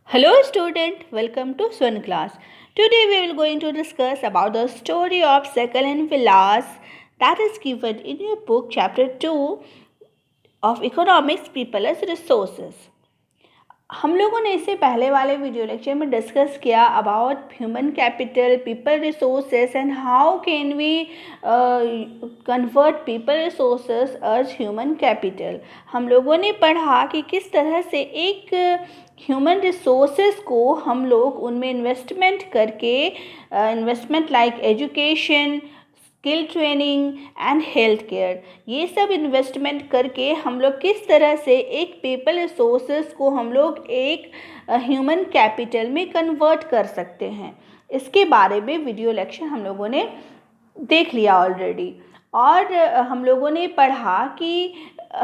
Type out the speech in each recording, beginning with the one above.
Hello student, welcome to Swan class. Today we will going to discuss about the story of Sakal and Vilas that is given in your book chapter 2 of Economics People as Resources. हम लोगों ने इससे पहले वाले video lecture में discuss किया about human capital, people resources and how can we convert people resources as human capital. हम लोगों ने पढ़ा कि किस तरह से एक ह्यूमन रिसोर्सेस को हम लोग उनमें इन्वेस्टमेंट करके investment like education, skill training and health care, ये सब इन्वेस्टमेंट करके हम लोग किस तरह से एक पीपल रिसोर्सेस को हम लोग एक ह्यूमन कैपिटल में कन्वर्ट कर सकते हैं. इसके बारे में वीडियो लेक्चर हम लोगों ने देख लिया ऑलरेडी. और हम लोगों ने पढ़ा कि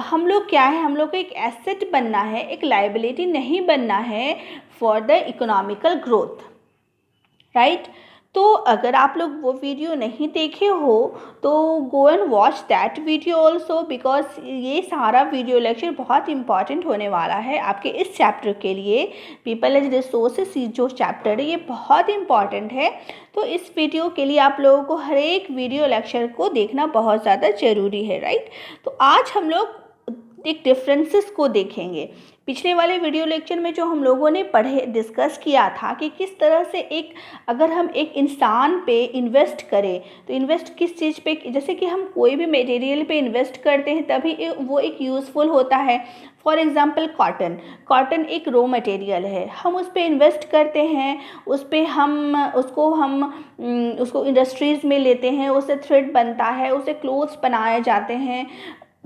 हम लोग क्या है, हम लोग को एक एसेट बनना है, एक लायबिलिटी नहीं बनना है for the economical growth, right. तो अगर आप लोग वो वीडियो नहीं देखे हो तो go and watch that video also, because ये सारा वीडियो लेक्चर बहुत इंपॉर्टेंट होने वाला है आपके इस चैप्टर के लिए. पीपल एज रिसोर्सेस जो चैप्टर है ये बहुत इंपॉर्टेंट है. तो इस वीडियो के लिए आप लोगों को हर एक वीडियो लेक्चर को देखना बहुत ज़्यादा ज़रूरी है, राइट. तो आज हम लोग एक डिफरेंसेस को देखेंगे. पिछले वाले वीडियो लेक्चर में जो हम लोगों ने डिस्कस किया था कि किस तरह से अगर हम एक इंसान पे इन्वेस्ट करें तो इन्वेस्ट किस चीज़ पे, जैसे कि हम कोई भी मटेरियल पे इन्वेस्ट करते हैं तभी वो एक यूज़फुल होता है. फॉर एग्ज़ाम्पल कॉटन एक रॉ मटेरियल है, हम उस पर इन्वेस्ट करते हैं, उस पर उसको इंडस्ट्रीज़ में लेते हैं, उससे थ्रेड बनता है, उससे क्लोथ्स बनाए जाते हैं.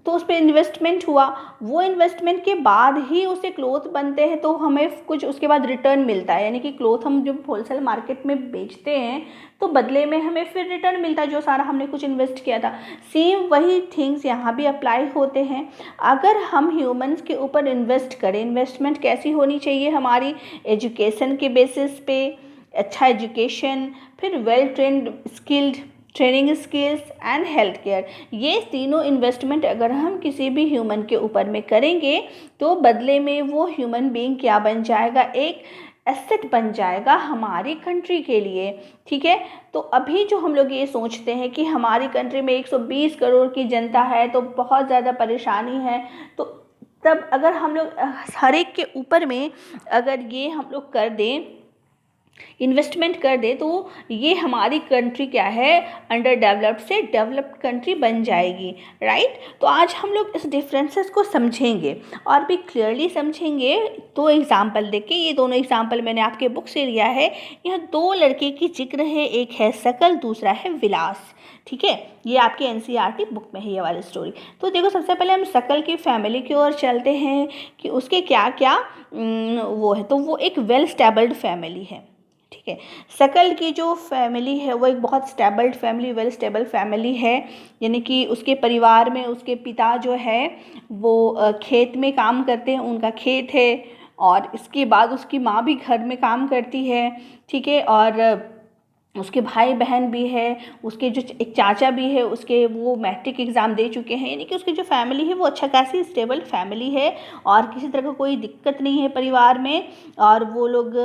तो उस पर इन्वेस्टमेंट हुआ, वो इन्वेस्टमेंट के बाद ही उसे क्लोथ बनते हैं, तो हमें कुछ उसके बाद रिटर्न मिलता है. यानी कि क्लोथ हम जब होलसेल मार्केट में बेचते हैं तो बदले में हमें फिर रिटर्न मिलता है जो सारा हमने कुछ इन्वेस्ट किया था. सेम वही थिंग्स यहाँ भी अप्लाई होते हैं. अगर हम ह्यूमंस के ऊपर इन्वेस्ट करें, इन्वेस्टमेंट कैसी होनी चाहिए हमारी, एजुकेशन के बेसिस पे, अच्छा एजुकेशन, फिर well trained skilled training skills and health care, ये तीनों इन्वेस्टमेंट अगर हम किसी भी ह्यूमन के ऊपर में करेंगे तो बदले में वो ह्यूमन बीइंग क्या बन जाएगा, एक एसेट बन जाएगा हमारी कंट्री के लिए. ठीक है. तो अभी जो हम लोग ये सोचते हैं कि हमारी कंट्री में 120 करोड़ की जनता है तो बहुत ज़्यादा परेशानी है, तो तब अगर हम लोग हर एक के ऊपर में अगर ये हम लोग कर दें, इन्वेस्टमेंट कर दे, तो ये हमारी कंट्री क्या है, अंडर डेवलप्ड से डेवलप्ड कंट्री बन जाएगी, राइट. तो आज हम लोग इस डिफरेंसेस को समझेंगे और भी क्लियरली समझेंगे. दो एग्जाम्पल देखें, ये दोनों एग्जाम्पल मैंने आपके बुक से लिया है. यहाँ दो लड़के की जिक्र है, एक है सकल, दूसरा है विलास. ठीक है, ये आपके एनसीईआरटी बुक में है ये वाली स्टोरी. तो देखो, सबसे पहले हम सकल की फैमिली की ओर चलते हैं कि उसके क्या क्या वो है. तो वो एक वेल स्टेबल्ड फैमिली है. ठीक है, सकल की जो फैमिली है वो एक बहुत stabled family, well stable family है. यानी कि उसके परिवार में उसके पिता जो है वो खेत में काम करते हैं, उनका खेत है, और इसके बाद उसकी माँ भी घर में काम करती है. ठीक है, और उसके भाई बहन भी है, उसके जो एक चाचा भी है, उसके वो मैट्रिक एग्ज़ाम दे चुके हैं. यानी कि उसकी जो फैमिली है वो अच्छा खासी स्टेबल फैमिली है और किसी तरह का कोई दिक्कत नहीं है परिवार में. और वो लोग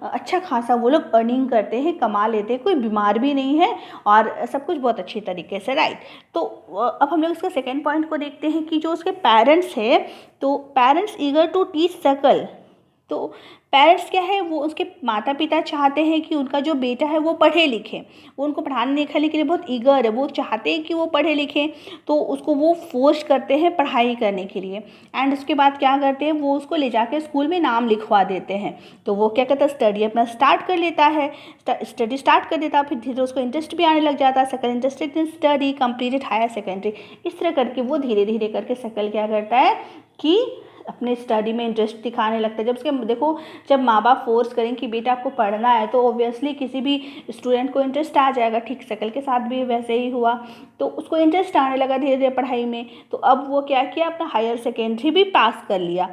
अच्छा खासा वो लोग अर्निंग करते हैं, कमा लेते हैं, कोई बीमार भी नहीं है और सब कुछ बहुत अच्छी तरीके से, राइट. तो अब हम लोग इसका सेकेंड पॉइंट को देखते हैं कि जो उसके पेरेंट्स है, तो पेरेंट्स ईगर टू टीच सकल. तो पेरेंट्स क्या है, वो उसके माता पिता चाहते हैं कि उनका जो बेटा है वो पढ़े लिखे, वो उनको पढ़ाने लिखाने के लिए बहुत ईगर है, वो चाहते हैं कि वो पढ़े लिखे, तो उसको वो फोर्स करते हैं पढ़ाई करने के लिए. एंड उसके बाद क्या करते हैं, वो उसको ले जाकर स्कूल में नाम लिखवा देते हैं. तो वो क्या कहता है, स्टडी अपना स्टार्ट कर लेता है, स्टडी स्टार्ट कर देता है. फिर धीरे उसको इंटरेस्ट भी आने लग जाता है. सकल interested in study, completed higher secondary. इस तरह करके वो धीरे धीरे करके सकल क्या करता है कि अपने स्टडी में इंटरेस्ट दिखाने लगता है. जब उसके देखो, जब माँ बाप फोर्स करें कि बेटा आपको पढ़ना है तो ऑब्वियसली किसी भी स्टूडेंट को इंटरेस्ट आ जाएगा. ठीक, सकल के साथ भी वैसे ही हुआ. तो उसको इंटरेस्ट आने लगा धीरे धीरे पढ़ाई में. तो अब वो क्या किया, अपना हायर सेकेंडरी भी पास कर लिया.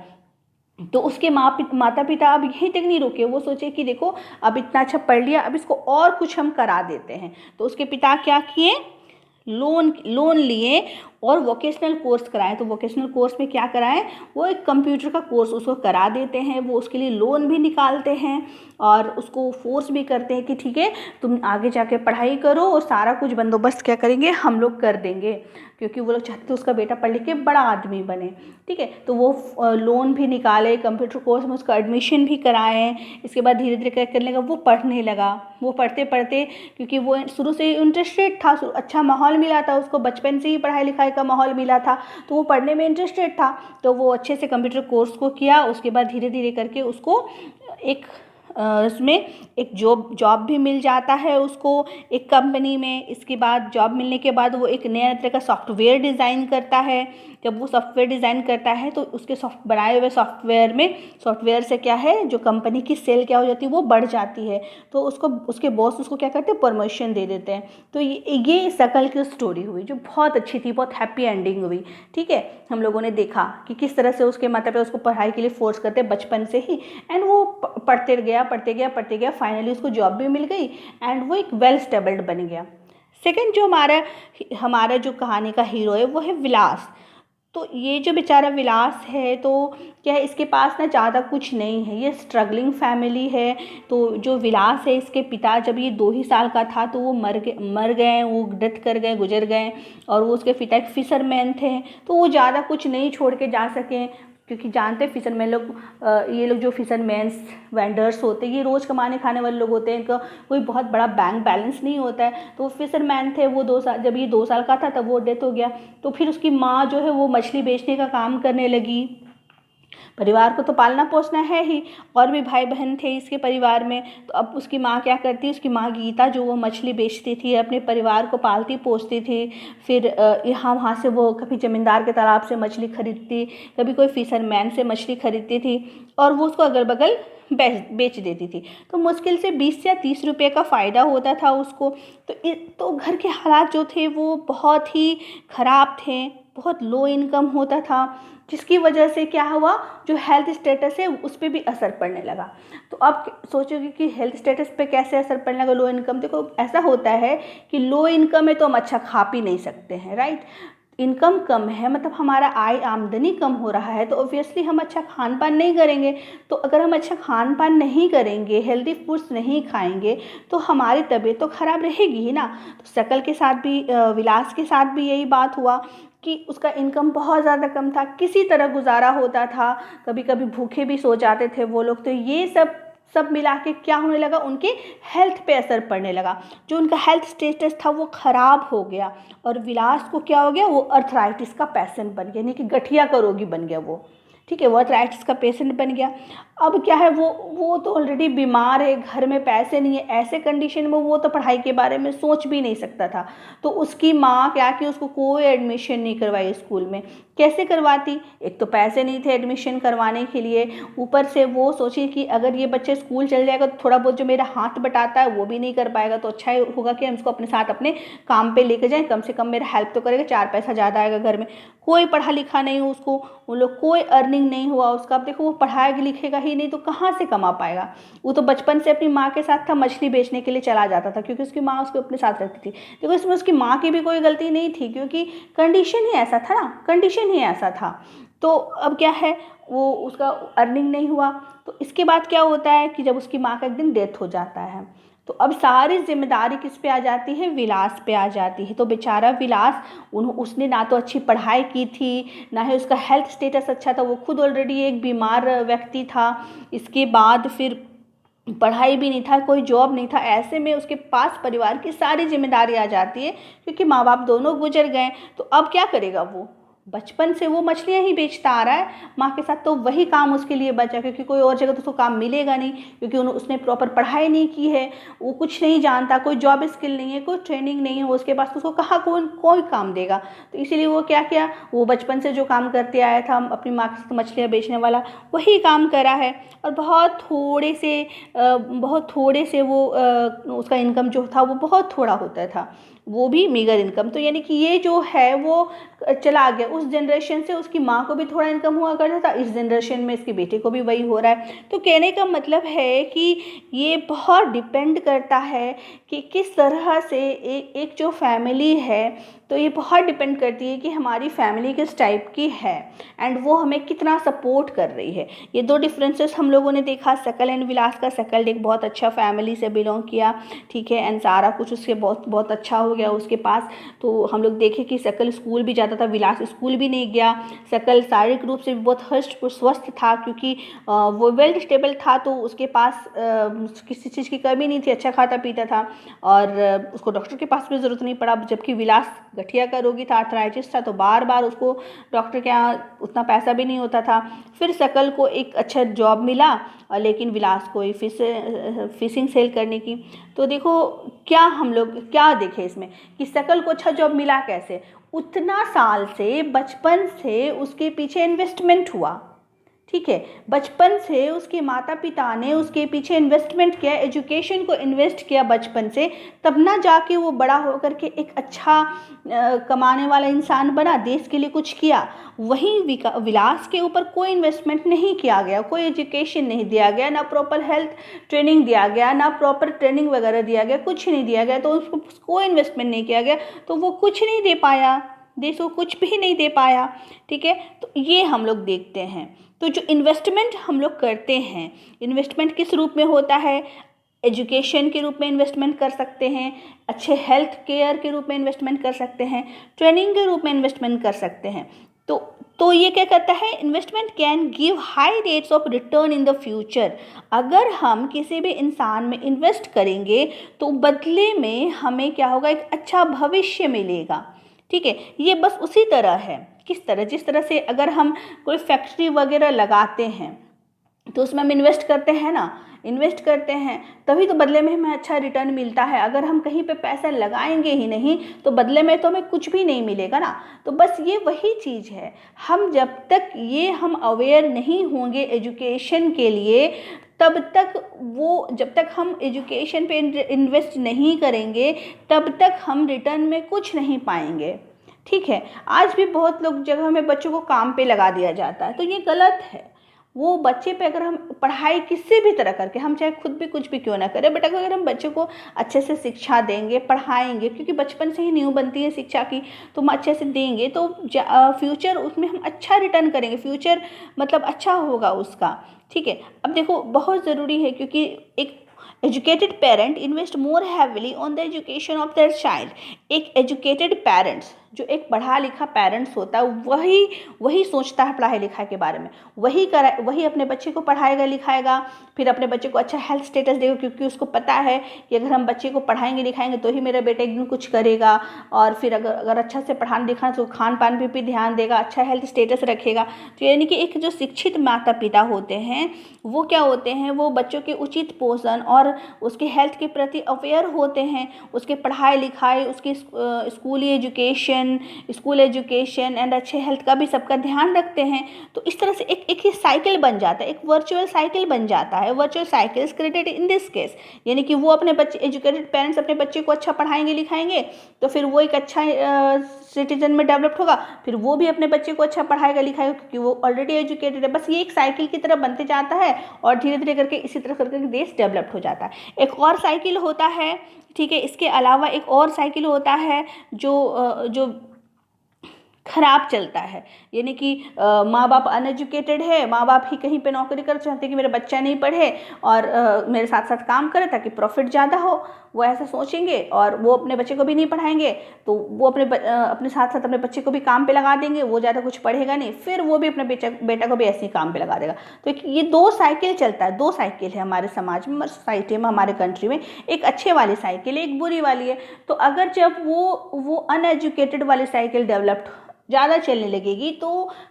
तो उसके माता पिता अब यहीं तक नहीं रुके, वो सोचे कि देखो अब इतना अच्छा पढ़ लिया, अब इसको और कुछ हम करा देते हैं. तो उसके पिता क्या किए, लोन लिए और वोकेशनल कोर्स कराएं। तो वोकेशनल कोर्स में क्या कराएं, वो एक कंप्यूटर का कोर्स उसको करा देते हैं, वो उसके लिए लोन भी निकालते हैं और उसको फोर्स भी करते हैं कि ठीक है तुम आगे जाके पढ़ाई करो और सारा कुछ बंदोबस्त क्या करेंगे, हम लोग कर देंगे, क्योंकि वो लोग चाहते थे उसका बेटा पढ़ लिख के बड़ा आदमी बने। ठीक है, तो वो लोन भी निकाले, कंप्यूटर कोर्स में उसका एडमिशन भी कराएं। इसके बाद धीरे धीरे क्या करने लगा, वो पढ़ने लगा। वो पढ़ते पढ़ते, क्योंकि वो शुरू से इंटरेस्टेड था, अच्छा माहौल मिला था उसको, बचपन से ही पढ़ाई लिखाई का माहौल मिला था, तो वो पढ़ने में इंटरेस्टेड था। तो वो अच्छे से कंप्यूटर कोर्स को किया। उसके बाद धीरे धीरे करके उसको एक उसमें एक जॉब भी मिल जाता है उसको एक कंपनी में। इसके बाद जॉब मिलने के बाद वो एक नया तरह का सॉफ्टवेयर डिज़ाइन करता है। जब वो सॉफ्टवेयर डिज़ाइन करता है तो उसके बनाए हुए सॉफ्टवेयर से क्या है, जो कंपनी की सेल क्या हो जाती है, वो बढ़ जाती है। तो उसको उसके बॉस उसको क्या करते हैं, प्रमोशन दे देते हैं। तो ये शकल की स्टोरी हुई जो बहुत अच्छी थी, बहुत हैप्पी एंडिंग हुई। ठीक है, हम लोगों ने देखा कि किस तरह से उसके माता पिता उसको पढ़ाई के लिए फोर्स करते बचपन से ही, एंड वो पढ़ते गया, फाइनली उसको जॉब भी मिल गई एंड वो एक वेल स्टेबल्ड बन गया। सेकंड जो हमारा जो कहानी का हीरो है वो है विलास। तो ये जो बेचारा विलास है, तो क्या है, इसके पास ना ज़्यादा कुछ नहीं है, ये स्ट्रगलिंग फैमिली है। तो जो विलास है, इसके पिता जब ये 2 ही साल का था तो वो मर गए, वो डेथ कर गए, गुजर गए। और वो उसके पिता एक फिशरमैन थे, तो वो ज़्यादा कुछ नहीं छोड़ के जा सके, क्योंकि जानते हैं फिशरमैन लोग, ये लोग जो फिशरमैन्स वेंडर्स होते हैं, ये रोज़ कमाने खाने वाले लोग होते हैं, इनका कोई बहुत बड़ा बैंक बैलेंस नहीं होता है। तो वो फिशरमैन थे, वो 2 साल, जब ये 2 साल का था तब वो डेथ हो गया। तो फिर उसकी माँ जो है वो मछली बेचने का काम करने लगी। परिवार को तो पालना पोसना है ही, और भी भाई बहन थे इसके परिवार में। तो अब उसकी माँ क्या करती, उसकी माँ गीता जो वो मछली बेचती थी, अपने परिवार को पालती पोसती थी। फिर यहाँ वहाँ से वो कभी ज़मींदार के तालाब से मछली खरीदती, कभी कोई फिशरमैन से मछली खरीदती थी, और वो उसको अगल बगल बेच देती थी। तो मुश्किल से 20 या 30 रुपये का फ़ायदा होता था उसको। तो घर के हालात जो थे वो बहुत ही ख़राब थे, बहुत लो इनकम होता था, जिसकी वजह से क्या हुआ, जो हेल्थ स्टेटस है उस पर भी असर पड़ने लगा। तो आप सोचोगे कि हेल्थ स्टेटस पे कैसे असर पड़ने लगा, लो इनकम। देखो ऐसा होता है कि लो इनकम है तो हम अच्छा खा पी नहीं सकते हैं, राइट। इनकम कम है मतलब हमारा आमदनी कम हो रहा है, तो ऑब्वियसली हम अच्छा खान पान नहीं करेंगे। तो अगर हम अच्छा खान पान नहीं करेंगे, हेल्दी फूड्स नहीं खाएंगे, तो हमारी तबीयत तो ख़राब रहेगी ही ना। तो शकल के साथ भी, विलास के साथ भी यही बात हुआ कि उसका इनकम बहुत ज़्यादा कम था, किसी तरह गुजारा होता था, कभी कभी भूखे भी सो जाते थे वो लोग। तो ये सब मिला के क्या होने लगा, उनके हेल्थ पे असर पड़ने लगा। जो उनका हेल्थ स्टेटस था वो ख़राब हो गया, और विलास को क्या हो गया, वो अर्थराइटिस का पेशेंट बन गया, यानी कि गठिया का रोगी बन गया वो। ठीक है, वो अर्थराइटिस का पेशेंट बन गया। अब क्या है, वो तो ऑलरेडी बीमार है, घर में पैसे नहीं है, ऐसे कंडीशन में वो तो पढ़ाई के बारे में सोच भी नहीं सकता था। तो उसकी माँ क्या कि उसको कोई एडमिशन नहीं करवाई स्कूल में। कैसे करवाती, एक तो पैसे नहीं थे एडमिशन करवाने के लिए, ऊपर से वो सोची कि अगर ये बच्चे स्कूल चल जाएगा तो थोड़ा बहुत जो मेरा हाथ बटाता है वो भी नहीं कर पाएगा, तो अच्छा होगा कि हम इसको अपने साथ अपने काम पे लेके जाएं, कम से कम मेरा हेल्प तो करेगा, 4 पैसा ज़्यादा आएगा घर में। कोई पढ़ा लिखा नहीं हो उसको, उन लोग कोई अर्निंग नहीं हुआ उसका। अब देखो वो पढ़ाएगा लिखेगा ही नहीं तो कहाँ से कमा पाएगा। वो तो बचपन से अपनी माँ के साथ था, मछली बेचने के लिए चला जाता था क्योंकि उसकी माँ उसको अपने साथ रहती थी। देखो इसमें उसकी माँ की भी कोई गलती नहीं थी, क्योंकि कंडीशन ही ऐसा था ना, कंडीशन ही ऐसा था। तो अब क्या है, वो उसका अर्निंग नहीं हुआ। तो इसके बाद क्या होता है कि जब उसकी माँ का एक दिन डेथ हो जाता है, तो अब सारी जिम्मेदारी किस पे आ जाती है, विलास पे आ जाती है। तो बेचारा विलास, उसने ना तो अच्छी पढ़ाई की थी, ना ही उसका हेल्थ स्टेटस अच्छा था, वो खुद ऑलरेडी एक बीमार व्यक्ति था। इसके बाद फिर पढ़ाई भी नहीं था, कोई जॉब नहीं था, ऐसे में उसके पास परिवार की सारी जिम्मेदारी आ जाती है, क्योंकि माँ बाप दोनों गुजर गए। तो अब क्या करेगा, वो बचपन से वो मछलियाँ ही बेचता आ रहा है माँ के साथ, तो वही काम उसके लिए बचा, क्योंकि कोई और जगह तो उसको काम मिलेगा नहीं, क्योंकि उसने प्रॉपर पढ़ाई नहीं की है, वो कुछ नहीं जानता, कोई जॉब स्किल नहीं है, कोई ट्रेनिंग नहीं है उसके पास, तो उसको कहाँ कोई काम देगा। तो इसीलिए वो क्या किया, वो बचपन से जो काम करते आया था अपनी माँ के साथ मछलियाँ बेचने वाला, वही काम करा है। और बहुत थोड़े से वो उसका इनकम जो था वो बहुत थोड़ा होता था, वो भी मीगर इनकम। तो यानी कि ये जो है वो चला गया उस जनरेशन से, उसकी माँ को भी थोड़ा इनकम हुआ करता था, इस जनरेशन में इसके बेटे को भी वही हो रहा है। तो कहने का मतलब है कि ये बहुत डिपेंड करता है कि किस तरह से एक जो फैमिली है तो ये बहुत डिपेंड करती है कि हमारी फैमिली किस टाइप की है एंड वो हमें कितना सपोर्ट कर रही है। ये दो डिफरेंसेस हम लोगों ने देखा सकल एंड विलास का। सकल एक बहुत अच्छा फैमिली से बिलोंग किया, ठीक है, एंड सारा कुछ उसके बहुत बहुत अच्छा हो गया उसके पास। तो हम लोग देखें कि सकल स्कूल भी जाता था, विलास स्कूल भी नहीं गया। सकल शारीरिक रूप से भी बहुत हष्ट स्वस्थ था क्योंकि वो वेल स्टेबल था, तो उसके पास किसी चीज़ की कमी नहीं थी, अच्छा खाता पीता था और उसको डॉक्टर के पास भी ज़रूरत नहीं पड़ा। जबकि विलास गठिया का रोगी था, आर्थराइटिस था, तो बार बार उसको डॉक्टर के यहाँ उतना पैसा भी नहीं होता था। फिर सकल को एक अच्छा जॉब मिला लेकिन विलास को फिशिंग सेल करने की। तो देखो क्या हम लोग क्या देखें इसमें कि सकल को अच्छा जॉब मिला कैसे। उतना साल से बचपन से उसके पीछे इन्वेस्टमेंट हुआ, ठीक है, बचपन से उसके माता पिता ने उसके पीछे इन्वेस्टमेंट किया, एजुकेशन को इन्वेस्ट किया बचपन से, तब ना जाके वो बड़ा होकर के एक अच्छा कमाने वाला इंसान बना, देश के लिए कुछ किया। वहीं विलास के ऊपर कोई इन्वेस्टमेंट नहीं किया गया, कोई एजुकेशन नहीं दिया गया, ना प्रॉपर हेल्थ ट्रेनिंग दिया गया, ना प्रॉपर ट्रेनिंग वगैरह दिया गया, कुछ नहीं दिया गया, तो उसको कोई इन्वेस्टमेंट नहीं किया गया, तो वो कुछ नहीं दे पाया, देश को कुछ भी नहीं दे पाया, ठीक है। तो ये हम लोग देखते हैं। तो जो इन्वेस्टमेंट हम लोग करते हैं, इन्वेस्टमेंट किस रूप में होता है, एजुकेशन के रूप में इन्वेस्टमेंट कर सकते हैं, अच्छे हेल्थ केयर के रूप में इन्वेस्टमेंट कर सकते हैं, ट्रेनिंग के रूप में इन्वेस्टमेंट कर सकते हैं। तो ये क्या कहता है, investment can give high rates of return in the future. अगर हम किसी भी इंसान में इन्वेस्ट करेंगे तो बदले में हमें क्या होगा, एक अच्छा भविष्य मिलेगा, ठीक है। ये बस उसी तरह है, किस तरह, जिस तरह से अगर हम कोई फैक्ट्री वगैरह लगाते हैं तो उसमें हम इन्वेस्ट करते हैं ना, इन्वेस्ट करते हैं तभी तो बदले में हमें अच्छा रिटर्न मिलता है। अगर हम कहीं पे पैसा लगाएंगे ही नहीं तो बदले में तो हमें कुछ भी नहीं मिलेगा ना। तो बस ये वही चीज़ है, हम जब तक हम अवेयर नहीं होंगे एजुकेशन के लिए, तब तक जब तक हम एजुकेशन पे इन्वेस्ट नहीं करेंगे तब तक हम रिटर्न में कुछ नहीं पाएंगे, ठीक है। आज भी बहुत लोग जगह में बच्चों को काम पे लगा दिया जाता है, तो ये गलत है। वो बच्चे पे अगर हम पढ़ाई किसी भी तरह करके, हम चाहे खुद भी कुछ भी क्यों ना करें, बट अगर हम बच्चों को अच्छे से शिक्षा देंगे, पढ़ाएंगे, क्योंकि बचपन से ही नींव बनती है शिक्षा की, तो हम अच्छे से देंगे तो फ्यूचर उसमें हम अच्छा रिटर्न करेंगे, फ्यूचर मतलब अच्छा होगा उसका, ठीक है। अब देखो बहुत ज़रूरी है क्योंकि एक educated parent invest more heavily on the education of their child. एक एजुकेटेड पेरेंट्स, जो एक पढ़ा लिखा पेरेंट्स होता है, वही सोचता है पढ़ाई लिखाई के बारे में, वही अपने बच्चे को पढ़ाएगा लिखाएगा, फिर अपने बच्चे को अच्छा हेल्थ स्टेटस देगा, क्योंकि उसको पता है कि अगर हम बच्चे को पढ़ाएंगे लिखाएंगे तो ही मेरा बेटा एक दिन कुछ करेगा, और फिर अगर अच्छा से पढ़ाना लिखाना तो खान पान पे भी ध्यान देगा, अच्छा हेल्थ स्टेटस रखेगा। तो यानी कि एक जो शिक्षित माता पिता होते हैं वो क्या होते हैं, वो बच्चों के उचित पोषण और उसके हेल्थ के प्रति अवेयर होते हैं, उसके पढ़ाई लिखाई, उसके स्कूल एजुकेशन एंड अच्छे हेल्थ का भी सबका ध्यान रखते हैं। तो इस तरह से एक ही साइकिल बन जाता है, एक वर्चुअल साइकिल बन जाता है। Virtual cycle is created in this case, यानी कि वो अपने बच्चे, एजुकेटेड पेरेंट्स अपने बच्चे को अच्छा पढ़ाएंगे लिखाएंगे तो फिर वो एक अच्छा सिटीजन में डेवलप्ड होगा, फिर वो भी अपने बच्चे को अच्छा पढ़ाएगा लिखाएगा क्योंकि वो ऑलरेडी एजुकेटेड है। बस ये एक साइकिल की तरह बनते जाता है और धीरे धीरे करके इसी तरह करके देश डेवलप्ड हो जाता है। एक और साइकिल होता है, ठीक है, इसके अलावा एक और साइकिल होता है जो खराब चलता है, यानी कि माँ बाप अनएजुकेटेड है, माँ बाप ही कहीं पे नौकरी कर चाहते कि मेरा बच्चा नहीं पढ़े और मेरे साथ साथ काम करे ताकि प्रॉफिट ज़्यादा हो, वो ऐसा सोचेंगे और वो अपने बच्चे को भी नहीं पढ़ाएंगे, तो वो अपने साथ साथ अपने बच्चे को भी काम पे लगा देंगे, वो ज़्यादा कुछ पढ़ेगा नहीं, फिर वो भी अपने बेटा को भी ऐसे ही काम पे लगा देगा। तो ये दो साइकिल चलता है, दो साइकिल है हमारे समाज में, सोसाइटी में, हमारे कंट्री में। एक अच्छे वाली साइकिल है, एक बुरी वाली है। तो अगर जब वो अनएजुकेटेड वाली साइकिल डेवलप्ड ज़्यादा चलने लगेगी तो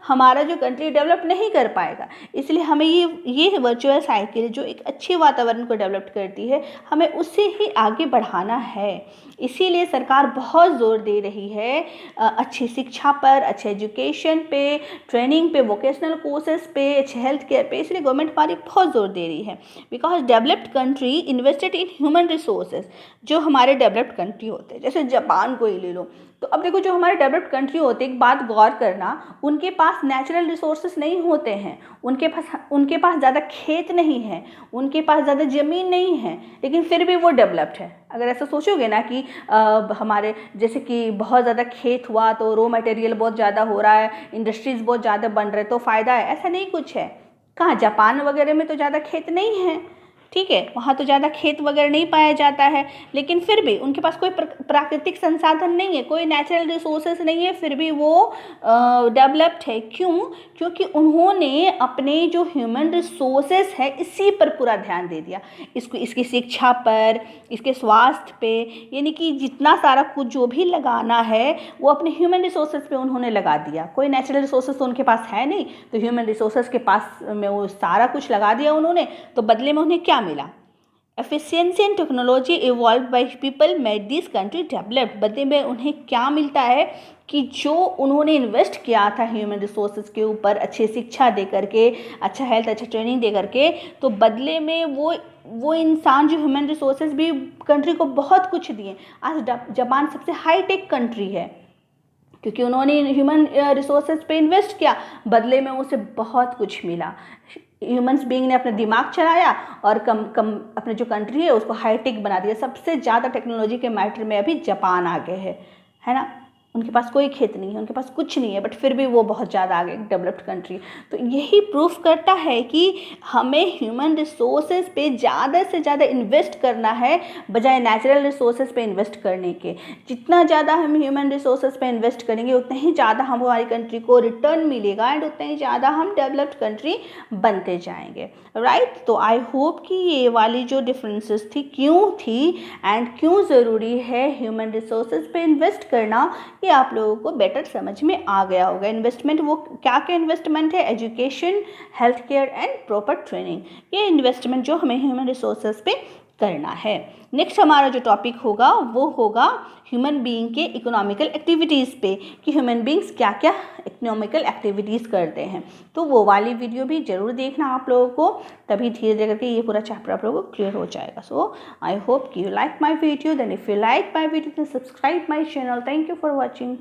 हमारा जो कंट्री डेवलप नहीं कर पाएगा। इसलिए हमें ये वर्चुअल साइकिल जो एक अच्छे वातावरण को डेवलप करती है, हमें उससे ही आगे बढ़ाना है। इसीलिए सरकार बहुत ज़ोर दे रही है अच्छी शिक्षा पर, अच्छे एजुकेशन पे, ट्रेनिंग पे, वोकेशनल कोर्सेज पे, अच्छे हेल्थ केयर पे। इसलिए गवर्नमेंट हमारी बहुत ज़ोर दे रही है। Because developed country invested in human resources. जो हमारे डेवलप्ड कंट्री होते हैं, जैसे जापान को ही ले लो, तो अब देखो, जो हमारे डेवलप्ड कंट्री होते हैं, एक बात गौर करना, उनके पास नेचुरल रिसोर्सेज नहीं होते हैं, उनके पास ज़्यादा खेत नहीं है, उनके पास ज़्यादा ज़मीन नहीं है, लेकिन फिर भी वो डेवलप्ड है। अगर ऐसा सोचोगे ना कि हमारे जैसे कि बहुत ज़्यादा खेत हुआ तो रॉ मटेरियल बहुत ज़्यादा हो रहा है, इंडस्ट्रीज़ बहुत ज़्यादा बन रहे तो फ़ायदा है, ऐसा नहीं कुछ है। कहाँ, जापान वगैरह में तो ज़्यादा खेत नहीं है, ठीक है, वहाँ तो ज़्यादा खेत वगैरह नहीं पाया जाता है, लेकिन फिर भी उनके पास कोई प्राकृतिक संसाधन नहीं है, कोई नेचुरल रिसोर्सेज नहीं है, फिर भी वो डेवलप्ड है। क्यों? क्योंकि उन्होंने अपने जो ह्यूमन रिसोर्सेज है इसी पर पूरा ध्यान दे दिया, इसकी शिक्षा पर, इसके स्वास्थ्य पे, यानी कि जितना सारा कुछ जो भी लगाना है वो अपने ह्यूमन रिसोर्सेज पे उन्होंने लगा दिया। कोई नेचुरल रिसोर्सेज तो उनके पास है नहीं, तो ह्यूमन रिसोर्सेज के पास में वो सारा कुछ लगा दिया उन्होंने, तो बदले में उन्हें क्या मिला? Efficiency and technology evolve by people made this country developed. बदले में उन्हें क्या मिलता है कि जो उन्होंने इन्वेस्ट किया था ह्यूमन रिसोर्सेज के ऊपर, अच्छी शिक्षा दे करके, अच्छा हेल्थ, अच्छा ट्रेनिंग दे करके, तो बदले में वो इंसान जो ह्यूमन रिसोर्सेज भी कंट्री को बहुत कुछ दिए। आज जापान सबसे हाईटेक कंट्री है क्योंकि उन्होंने ह्यूमन रिसोर्सेज पे इन्वेस्ट किया, बदले में उसे बहुत कुछ मिला। ह्यूमंस बीइंग ने अपना दिमाग चलाया और कम अपने जो कंट्री है उसको हाईटेक बना दिया। सबसे ज़्यादा टेक्नोलॉजी के मैटर में अभी जापान आगे है ना। उनके पास कोई खेत नहीं है, उनके पास कुछ नहीं है, बट फिर भी वो बहुत ज़्यादा आगे, डेवलप्ड कंट्री। तो यही प्रूफ करता है कि हमें ह्यूमन रिसोर्सेज पे ज़्यादा से ज़्यादा इन्वेस्ट करना है बजाय नेचुरल रिसोर्सेज पे इन्वेस्ट करने के। जितना ज़्यादा हम ह्यूमन रिसोर्सेज पे इन्वेस्ट करेंगे उतना ही ज़्यादा हमारी कंट्री को रिटर्न मिलेगा एंड उतना ही ज़्यादा हम डेवलप्ड कंट्री बनते जाएंगे, राइट। तो आई होप कि ये वाली जो डिफरेंसेस थी, क्यों थी एंड क्यों ज़रूरी है ह्यूमन रिसोर्सेज पे इन्वेस्ट करना, ये आप लोगों को बेटर समझ में आ गया होगा। इन्वेस्टमेंट वो क्या क्या इन्वेस्टमेंट है? Education, health care and proper training, ये इन्वेस्टमेंट जो हमें ह्यूमन रिसोर्सेज पे करना है। नेक्स्ट हमारा जो टॉपिक होगा वो होगा ह्यूमन बीइंग के इकोनॉमिकल एक्टिविटीज़ पे, कि ह्यूमन बीइंग्स क्या क्या इकोनॉमिकल एक्टिविटीज़ करते हैं। तो वो वाली वीडियो भी ज़रूर देखना आप लोगों को, तभी धीरे धीरे करके ये पूरा चैप्टर आप लोगों को क्लियर हो जाएगा। सो आई होप कि you like my video, then if you like my video then subscribe my channel. Thank you for watching.